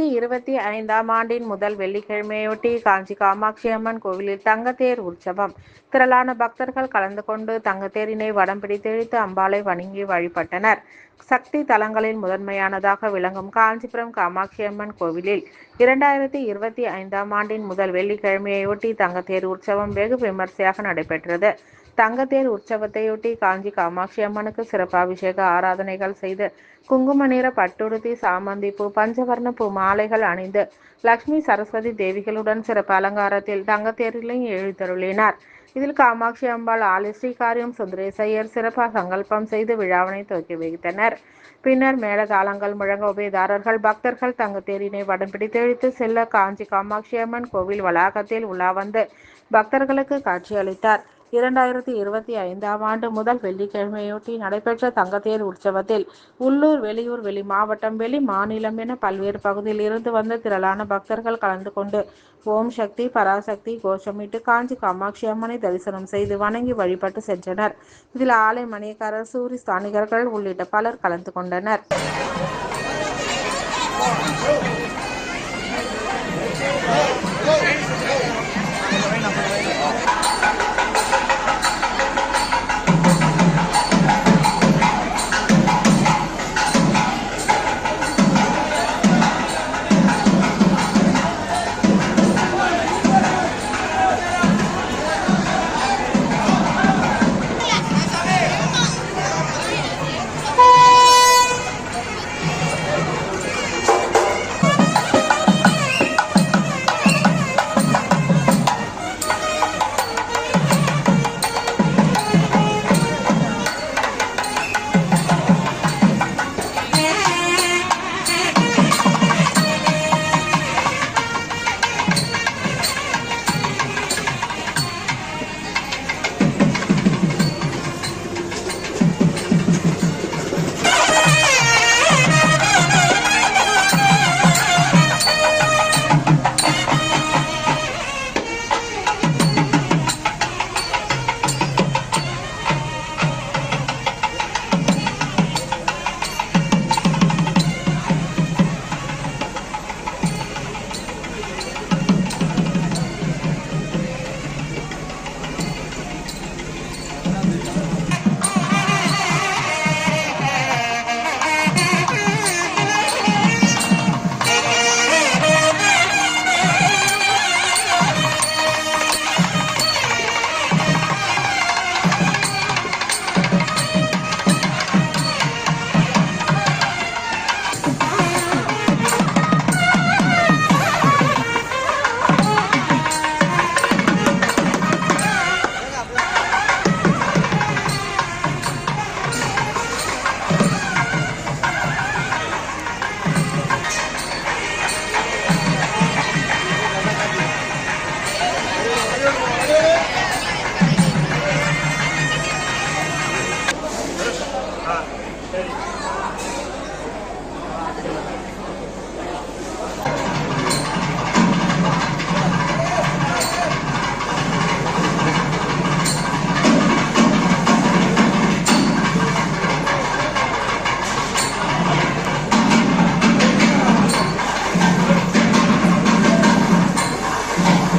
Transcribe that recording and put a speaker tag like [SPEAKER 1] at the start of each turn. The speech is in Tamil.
[SPEAKER 1] 2025ஆம் ஆண்டின் முதல் வெள்ளிக்கிழமையொட்டி காஞ்சி காமாட்சி அம்மன் கோவிலில் தங்கத்தேர் உற்சவம். திரளான பக்தர்கள் கலந்து கொண்டு தங்கத்தேரினை வடம் பிடித்து இழுத்து அம்பாளை வணங்கி வழிபட்டனர். சக்தி தலங்களில் முதன்மையானதாக விளங்கும் காஞ்சிபுரம் காமாட்சி அம்மன் கோவிலில் 2025ஆம் ஆண்டின் முதல் வெள்ளிக்கிழமையொட்டி தங்கத்தேர் உற்சவம் வெகு விமர்சையாக நடைபெற்றது. தங்கத்தேர் உற்சவத்தையொட்டி காஞ்சி காமாட்சி அம்மனுக்கு சிறப்பு அபிஷேக ஆராதனைகள் செய்து குங்கும நிற பட்டுடுத்தி சாமந்தி பூ பஞ்சவர்ண பூ மாலைகள் அணிந்து லட்சுமி சரஸ்வதி தேவிகளுடன் சிறப்பு அலங்காரத்தில் தங்கத்தேரில் எழுந்தருளினார். இதில் காமாட்சி அம்பாள் ஆலய ஸ்ரீகாரியம் சுந்தரேசையர் சிறப்பு சங்கல்பம் செய்து விழாவினை துவக்கி வைத்தனர். பின்னர் மேளதாளங்கள் முழங்க உபயதாரர்கள் பக்தர்கள் தங்கத்தேரினை வடம் பிடித்து இழுத்து செல்ல காஞ்சி காமாட்சி அம்மன் கோவில் வளாகத்தில் உலா வந்து பக்தர்களுக்கு காட்சியளித்தார். 2025ஆம் ஆண்டு முதல் வெள்ளிக்கிழமையொட்டி நடைபெற்ற தங்கத்தேர் உற்சவத்தில் உள்ளூர், வெளியூர், வெளி மாவட்டம், வெளி மாநிலம் என பல்வேறு பகுதியில் இருந்து வந்த திரளான பக்தர்கள் கலந்து கொண்டு ஓம் சக்தி பராசக்தி கோஷமிட்டு காஞ்சி காமாட்சி அம்மனை தரிசனம் செய்து வணங்கி வழிபட்டு சென்றனர். இதில் ஆலய மணியக்காரர், சூரி ஸ்தானிகர்கள் உள்ளிட்ட பலர் கலந்து கொண்டனர்.